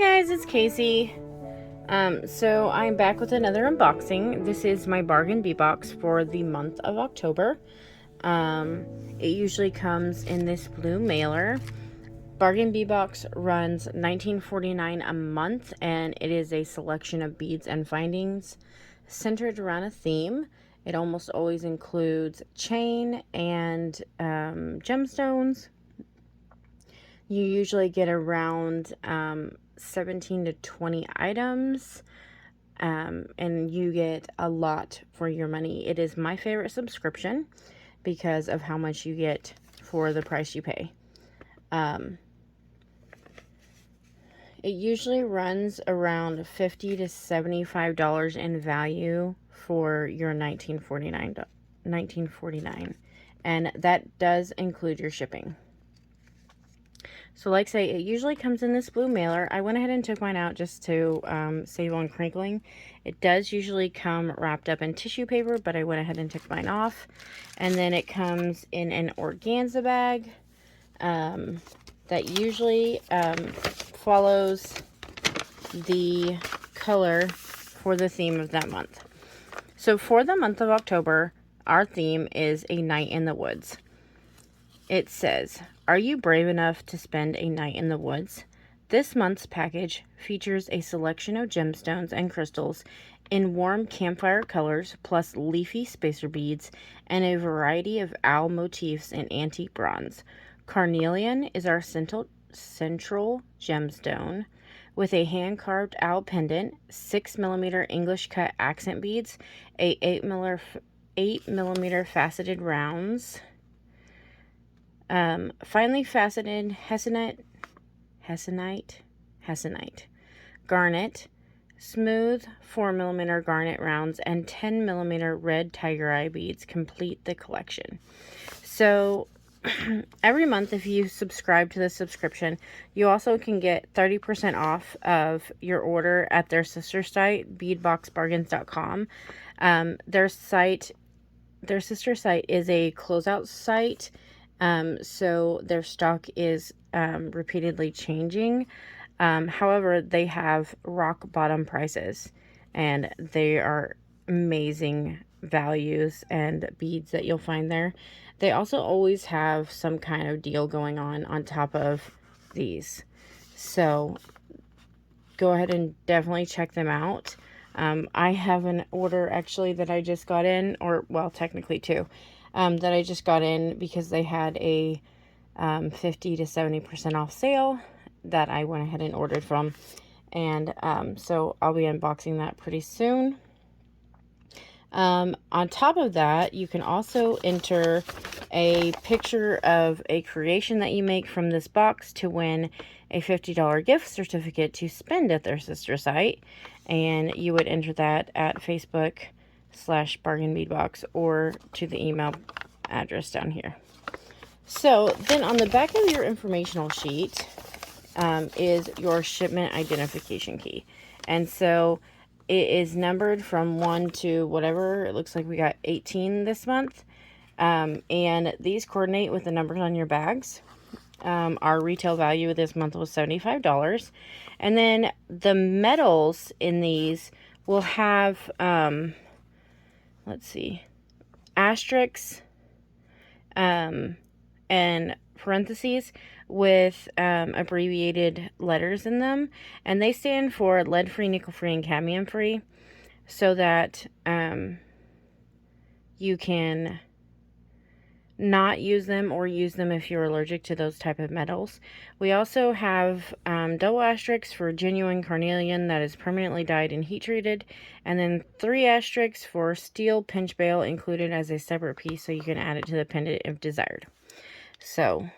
guys, it's Casey. So I'm back with another unboxing. This is my bargain Bead Box for the month of October. It usually comes in this blue mailer. Bargain Bead Box runs $19.49 a month, and it is a selection of beads and findings centered around a theme. It almost always includes chain and gemstones. You usually get around 17 to 20 items, and you get a lot for your money. It is my favorite subscription because of how much you get for the price you pay. It usually runs around $50 to $75 in value for your $19.49, and that does include your shipping. So like I say, it usually comes in this blue mailer. I went ahead and took mine out just to save on crinkling. It does usually come wrapped up in tissue paper, but I went ahead and took mine off. And then it comes in an organza bag that usually follows the color for the theme of that month. So for the month of October, our theme is a night in the woods. It says, "Are you brave enough to spend a night in the woods?" This month's package features a selection of gemstones and crystals in warm campfire colors, plus leafy spacer beads, and a variety of owl motifs in antique bronze. Carnelian is our central gemstone, with a hand-carved owl pendant, 6mm English cut accent beads, a 8mm faceted rounds, finely faceted Hessenite, Garnet, smooth 4mm garnet rounds, and 10mm red tiger eye beads complete the collection. So every month, if you subscribe to the subscription, you also can get 30% off of your order at their sister site, beadboxbargains.com. Their sister site is a closeout site. So their stock is repeatedly changing. However, they have rock bottom prices, and they are amazing values and beads that you'll find there. They also always have some kind of deal going on top of these. So go ahead and definitely check them out. I have an order actually that I just got in, or well, technically two. That I just got in because they had a 50 to 70% off sale that I went ahead and ordered from. And so I'll be unboxing that pretty soon. On top of that, you can also enter a picture of a creation that you make from this box to win a $50 gift certificate to spend at their sister site. And you would enter that at Facebook/bargain bead box or to the email address down here. So then on the back of your informational sheet is your shipment identification key, and so it is numbered from 1 to whatever. It looks like we got 18 this month, and these coordinate with the numbers on your bags. Our retail value this month was $75, and then the metals in these will have let's see, asterisks and parentheses with abbreviated letters in them, and they stand for lead-free, nickel-free, and cadmium-free, so that you can not use them or use them if you're allergic to those type of metals. We also have double asterisks for genuine carnelian that is permanently dyed and heat treated, and then 3 asterisks for steel pinch bail included as a separate piece, so you can add it to the pendant if desired. So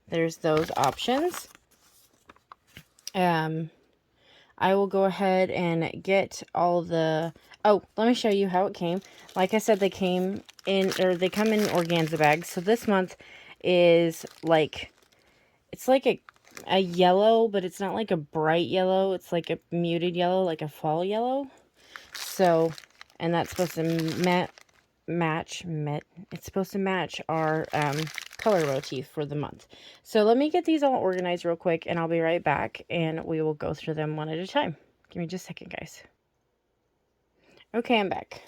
there's those options. I will go ahead and get all the... Oh, let me show you how it came. Like I said, they come in organza bags. So this month is like, it's like a yellow, but it's not like a bright yellow. It's like a muted yellow, like a fall yellow. So, and that's supposed to match our color motif for the month. So let me get these all organized real quick, and I'll be right back, and we will go through them one at a time. Give me just a second, guys. Okay, I'm back.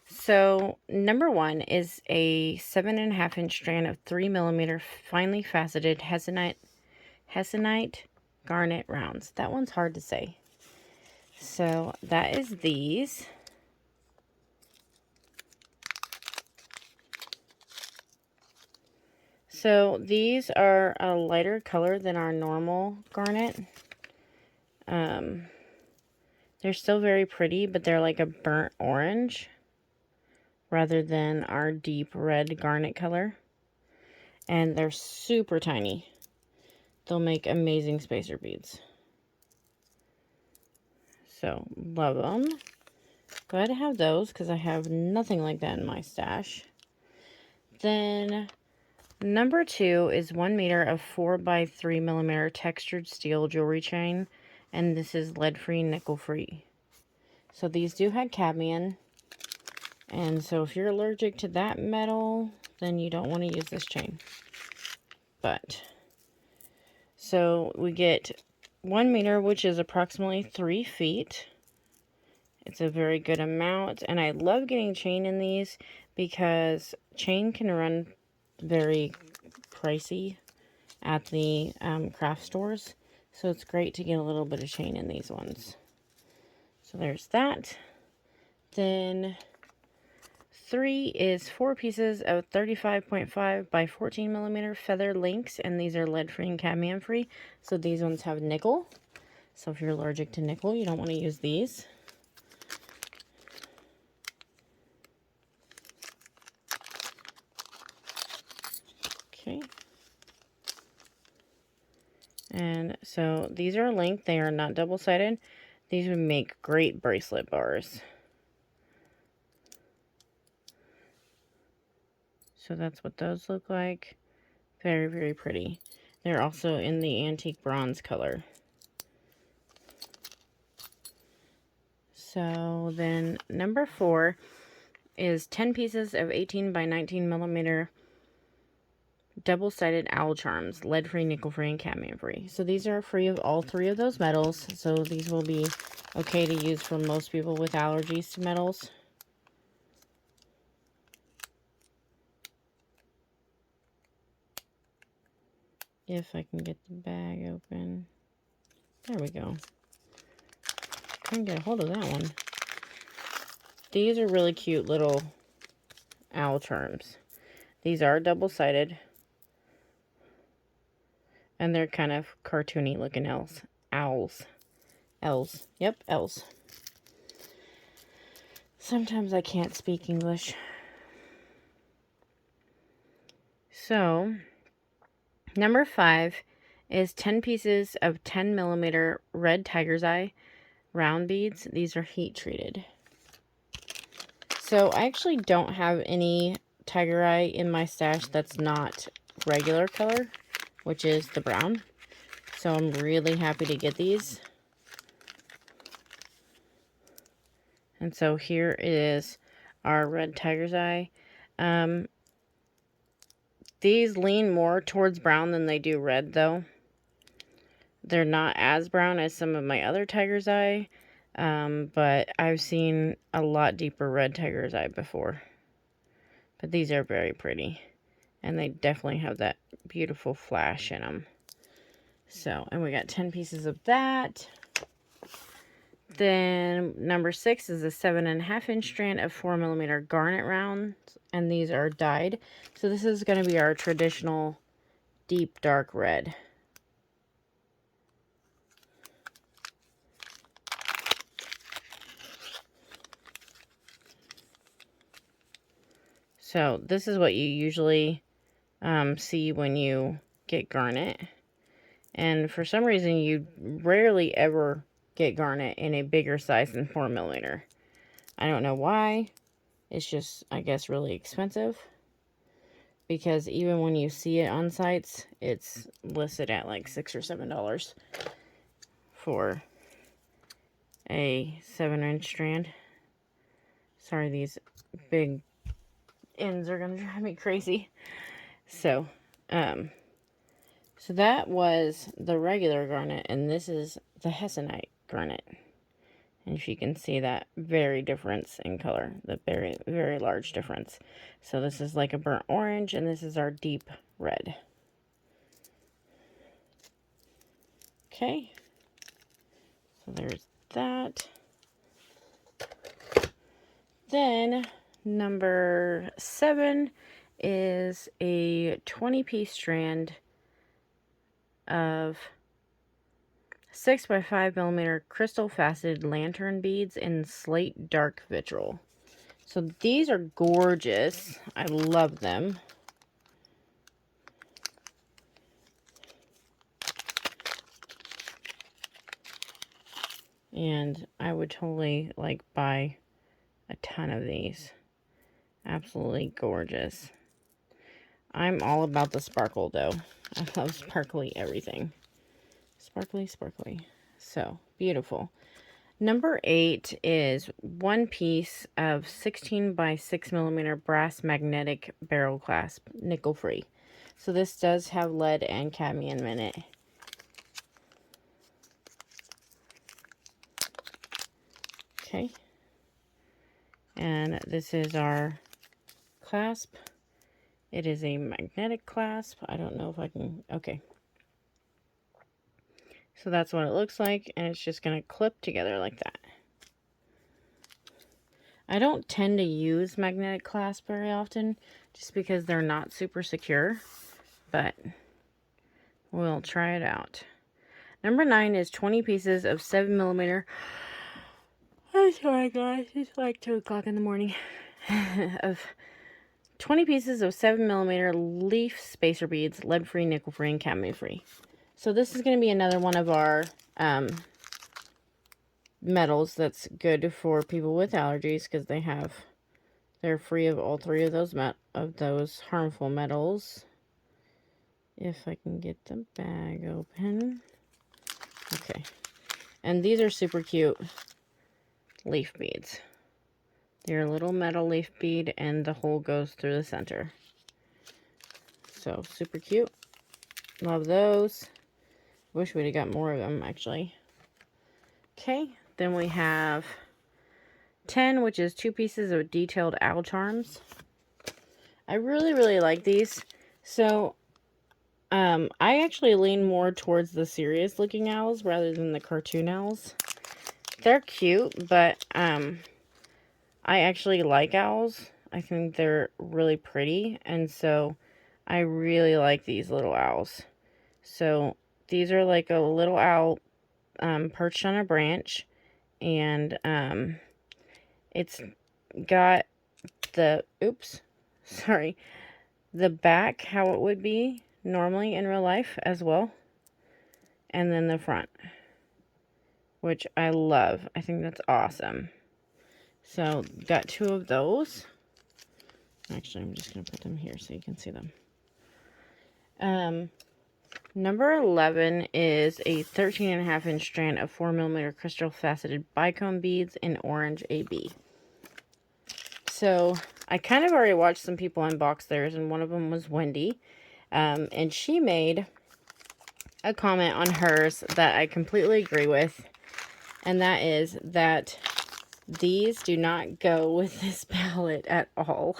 So number 1 is a 7.5-inch strand of 3mm finely faceted Hessenite garnet rounds. That one's hard to say. So that is these. So these are a lighter color than our normal garnet. They're still very pretty, but they're like a burnt orange rather than our deep red garnet color. And they're super tiny. They'll make amazing spacer beads. So, love them. Glad to have those because I have nothing like that in my stash. Then, number 2 is 1 meter of 4x3mm textured steel jewelry chain. And this is lead-free, nickel-free. So these do have cadmium. And so if you're allergic to that metal, then you don't want to use this chain. But, so we get 1 meter, which is approximately 3 feet. It's a very good amount. And I love getting chain in these because chain can run very pricey at the craft stores. So it's great to get a little bit of chain in these ones. So there's that. Then 3 is 4 pieces of 35.5 by 14mm feather links, and these are lead-free and cadmium-free. So these ones have nickel. So if you're allergic to nickel, you don't want to use these. Okay. And so these are linked. They are not double-sided. These would make great bracelet bars. So that's what those look like. Very, very pretty. They're also in the antique bronze color. So then number 4 is 10 pieces of 18 by 19mm double-sided owl charms, lead-free, nickel-free, and cadmium-free. So these are free of all 3 of those metals. So these will be okay to use for most people with allergies to metals. If I can get the bag open. There we go. Couldn't get a hold of that one. These are really cute little owl charms. These are double-sided. And they're kind of cartoony looking owls. Owls. Yep, owls. Sometimes I can't speak English. So, number 5 is 10 pieces of 10mm red tiger's eye round beads. These are heat treated. So I actually don't have any tiger eye in my stash that's not regular color, which is the brown. So I'm really happy to get these. And so here is our red tiger's eye. These lean more towards brown than they do red, though. They're not as brown as some of my other tiger's eye, but I've seen a lot deeper red tiger's eye before. But these are very pretty, and they definitely have that beautiful flash in them. So, and we got 10 pieces of that. Then number 6 is a 7.5-inch strand of 4mm garnet rounds, and these are dyed. So this is going to be our traditional deep dark red. So this is what you usually see when you get garnet. And for some reason, you rarely ever get garnet in a bigger size than 4mm. I don't know why. It's just, I guess, really expensive. Because even when you see it on sites, it's listed at like $6 or $7 for a 7-inch strand. Sorry, these big ends are going to drive me crazy. So, So that was the regular garnet, and this is the Hessenite garnet. And you can see that very difference in color, the very, very large difference. So this is like a burnt orange, and this is our deep red. Okay, so there's that. Then number 7 is a 20-piece strand of 6 by 5 millimeter crystal faceted lantern beads in Slate dark Vigil. So these are gorgeous. I love them. And I would totally like buy a ton of these. Absolutely gorgeous. I'm all about the sparkle though. I love sparkly everything. Sparkly, sparkly. So beautiful. Number 8 is 1 piece of 16 by 6 millimeter brass magnetic barrel clasp, nickel free. So this does have lead and cadmium in it. Okay. And this is our clasp. It is a magnetic clasp. I don't know if I can, okay. So that's what it looks like, and it's just going to clip together like that. I don't tend to use magnetic clasp very often, just because they're not super secure, but we'll try it out. Number 9 is 20 pieces of 7 millimeter. I'm sorry guys, it's like 2 o'clock in the morning. Of 20 pieces of 7 millimeter leaf spacer beads, lead free, nickel free, and cadmium free. So this is going to be another one of our metals that's good for people with allergies, because they're free of all 3 of those harmful metals. If I can get the bag open. Okay. And these are super cute leaf beads. They're a little metal leaf bead, and the hole goes through the center. So super cute. Love those. Wish we'd have got more of them actually. Okay, then we have 10, which is 2 pieces of detailed owl charms. I really like these. So I actually lean more towards the serious looking owls rather than the cartoon owls. They're cute, but I actually like owls. I think they're really pretty, and so I really like these little owls. So these are like a little owl perched on a branch, and it's got the the back how it would be normally in real life as well, and then the front, which I love. I think that's awesome. So got 2 of those. Actually, I'm just gonna put them here so you can see them. Number 11 is a 13.5 inch strand of 4 millimeter crystal faceted bicone beads in orange AB. So I kind of already watched some people unbox theirs, and one of them was Wendy. And she made a comment on hers that I completely agree with. And that is that these do not go with this palette at all.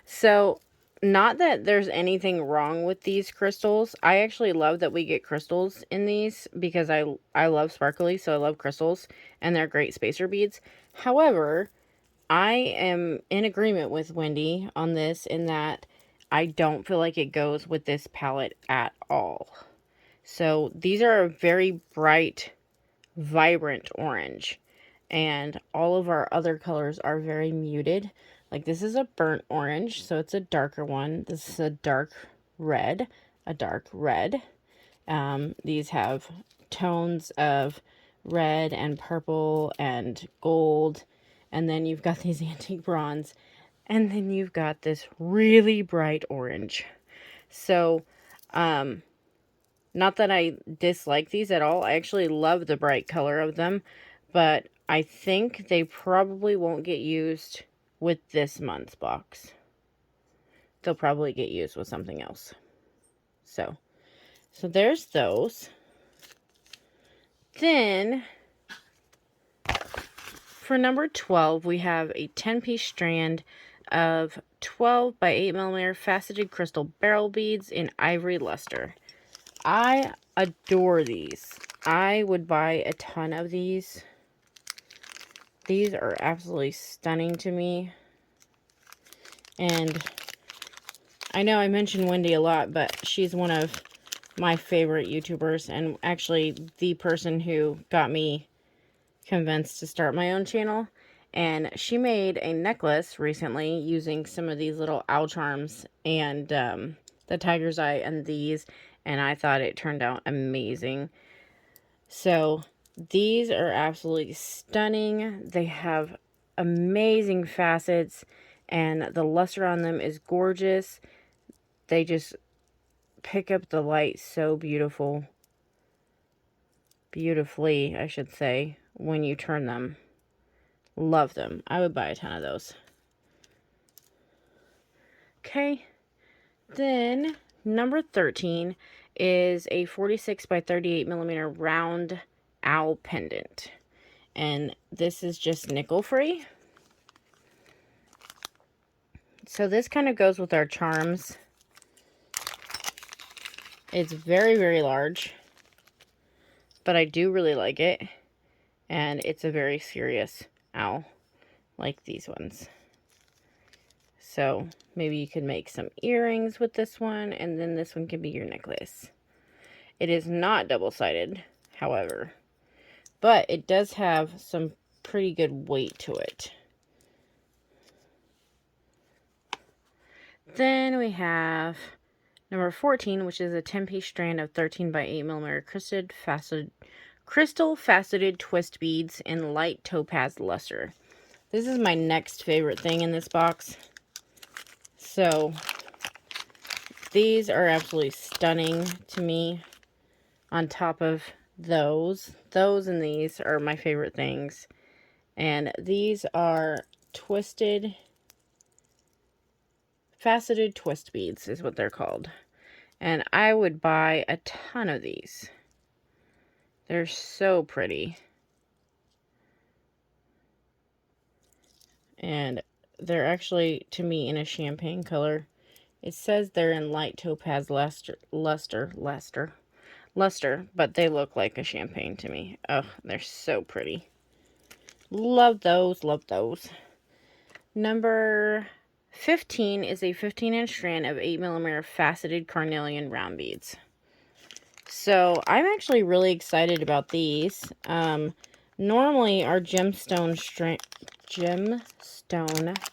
So, not that there's anything wrong with these crystals. I actually love that we get crystals in these, because I love sparkly, so I love crystals, and they're great spacer beads. However, I am in agreement with Wendy on this, in that I don't feel like it goes with this palette at all. So these are a very bright, vibrant orange, and all of our other colors are very muted. Like this is a burnt orange, so it's a darker one. This is a dark red, these have tones of red and purple and gold, and then you've got these antique bronze, and then you've got this really bright orange. So not that I dislike these at all. I actually love the bright color of them, but I think they probably won't get used with this month's box. They'll probably get used with something else. So there's those. Then for number 12, we have a 10-piece strand of 12 by 8mm faceted crystal barrel beads in ivory luster. I adore these. I would buy a ton of these. These are absolutely stunning to me. And I know I mention Wendy a lot, but she's one of my favorite YouTubers, and actually the person who got me convinced to start my own channel. And she made a necklace recently using some of these little owl charms and the tiger's eye and these, and I thought it turned out amazing. So these are absolutely stunning. They have amazing facets, and the luster on them is gorgeous. They just pick up the light so beautifully, I should say, when you turn them. Love them. I would buy a ton of those. Okay. Then number 13 is a 46 by 38mm round owl pendant. And this is just nickel free. So this kind of goes with our charms. It's very, very large, but I do really like it. And it's a very serious owl, like these ones. So maybe you could make some earrings with this one, and then this one can be your necklace. It is not double-sided, however, but it does have some pretty good weight to it. Then we have number 14, which is a 10-piece strand of 13 by 8mm crystal faceted twist beads in light topaz luster. This is my next favorite thing in this box. So these are absolutely stunning to me. On top of those and these are my favorite things. And these are faceted twist beads is what they're called. And I would buy a ton of these. They're so pretty. And they're actually, to me, in a champagne color. It says they're in light topaz luster, but they look like a champagne to me. Oh, they're so pretty. Love those, love those. Number 15 is a 15-inch strand of 8mm faceted carnelian round beads. So I'm actually really excited about these. Normally our gemstone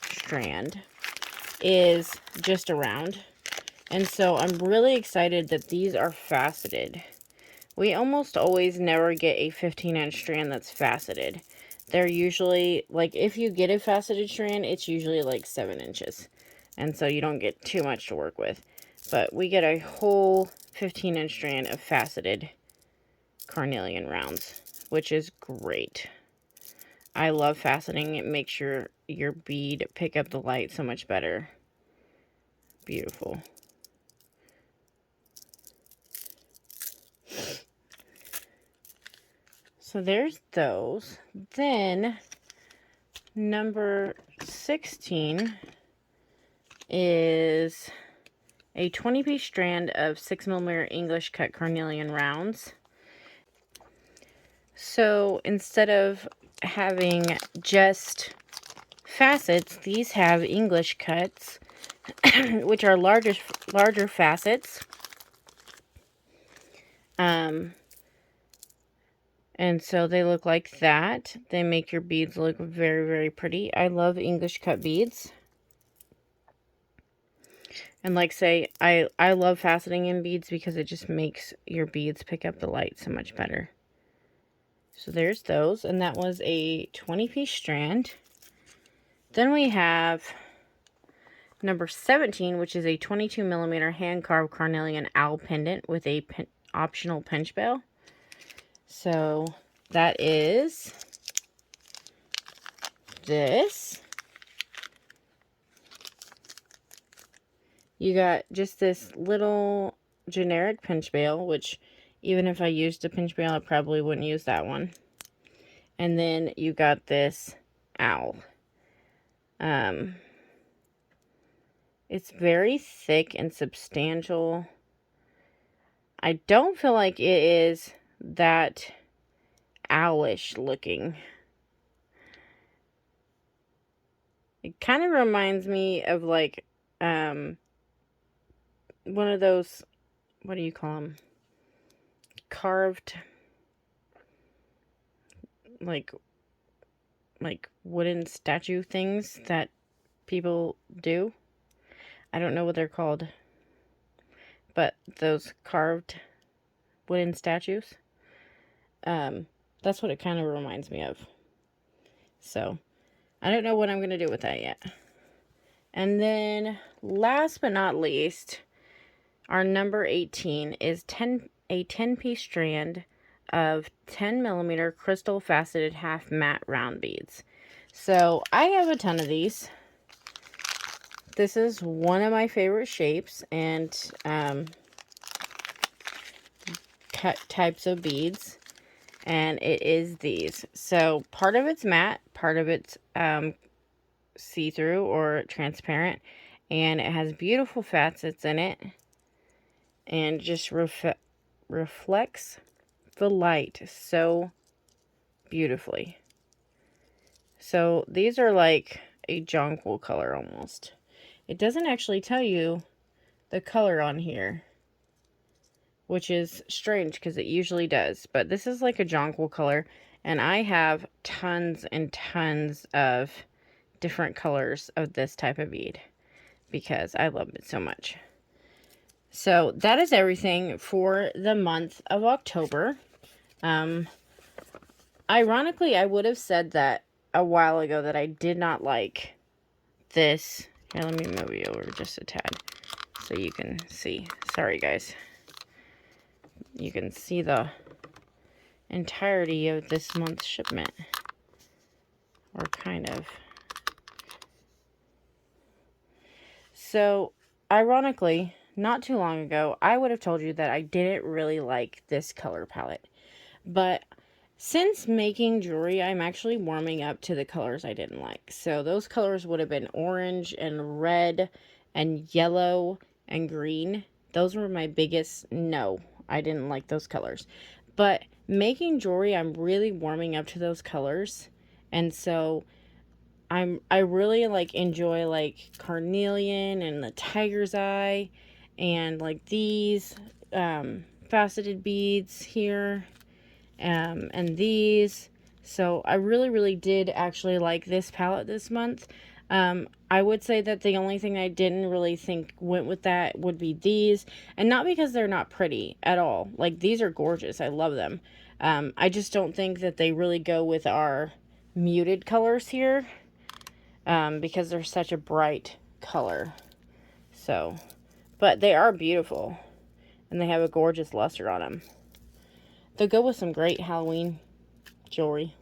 strand is just a round, and so I'm really excited that these are faceted. We almost always never get a 15-inch strand that's faceted. They're usually, like, if you get a faceted strand, it's usually like 7 inches. And so you don't get too much to work with. But we get a whole 15-inch strand of faceted carnelian rounds, which is great. I love faceting. It makes your bead pick up the light so much better. Beautiful. So there's those. Then number 16 is a 20-piece strand of 6mm English cut carnelian rounds. So instead of having just facets, these have English cuts, which are larger facets. And so they look like that. They make your beads look very, very pretty. I love English cut beads. And like say, I love faceting in beads because it just makes your beads pick up the light so much better. So there's those. And that was a 20-piece strand. Then we have number 17, which is a 22mm hand-carved carnelian owl pendant with a optional pinch bell. So that is this. You got just this little generic pinch bail, which even if I used a pinch bail, I probably wouldn't use that one. And then you got this owl. It's very thick and substantial. I don't feel like it is that owlish looking. It kind of reminds me of like one of those, what do you call them? Carved, like wooden statue things that people do. I don't know what they're called, but those carved wooden statues. That's what it kind of reminds me of. So, I don't know what I'm going to do with that yet. And then, last but not least, our number 18 is a 10-piece strand of 10mm crystal faceted half matte round beads. So, I have a ton of these. This is one of my favorite shapes and types of beads. And it is these. So part of it's matte, part of it's see-through or transparent, and it has beautiful facets in it, and just reflects the light so beautifully. So these are like a jonquil color almost. It doesn't actually tell you the color on here, which is strange because it usually does. But this is like a jonquil color, and I have tons and tons of different colors of this type of bead because I love it so much. So that is everything for the month of October. Ironically, I would have said that a while ago that I did not like this. Here, let me move you over just a tad so you can see. Sorry, guys. You can see the entirety of this month's shipment. Or kind of. So, ironically, not too long ago, I would have told you that I didn't really like this color palette. But since making jewelry, I'm actually warming up to the colors I didn't like. So, those colors would have been orange and red and yellow and green. Those were my biggest no. I didn't like those colors. But making jewelry, I'm really warming up to those colors. And so I really like enjoy like Carnelian and the tiger's eye and like these faceted beads here and these. So I really did actually like this palette this month. I would say that the only thing I didn't really think went with that would be these. And not because they're not pretty at all. Like, these are gorgeous. I love them. I just don't think that they really go with our muted colors here. Because they're such a bright color. So, but they are beautiful. And they have a gorgeous luster on them. They'll go with some great Halloween jewelry.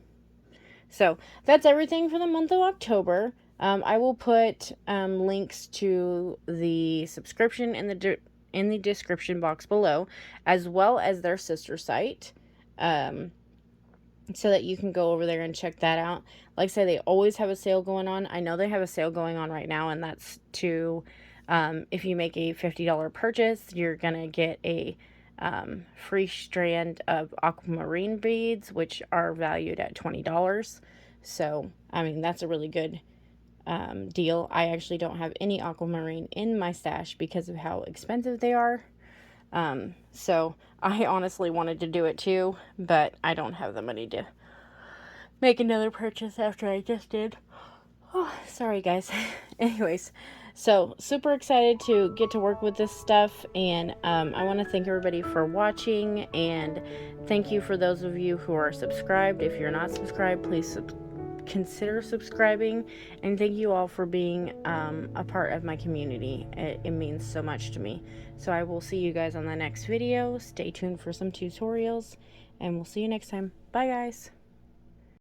So, that's everything for the month of October. I will put links to the subscription in the description box below, as well as their sister site, so that you can go over there and check that out. Like I said, they always have a sale going on. I know they have a sale going on right now, and that's to, if you make a $50 purchase, you're going to get a free strand of aquamarine beads, which are valued at $20. So, I mean, that's a really good deal. I actually don't have any aquamarine in my stash because of how expensive they are. So I honestly wanted to do it too, but I don't have the money to make another purchase after I just did. Oh, sorry guys. Anyways, so super excited to get to work with this stuff, and I want to thank everybody for watching, and thank you for those of you who are subscribed. If you're not subscribed, please consider subscribing, and thank you all for being a part of my community. It means so much to me. So I will see you guys on the next video. Stay tuned for some tutorials, and we'll see you next time. Bye guys.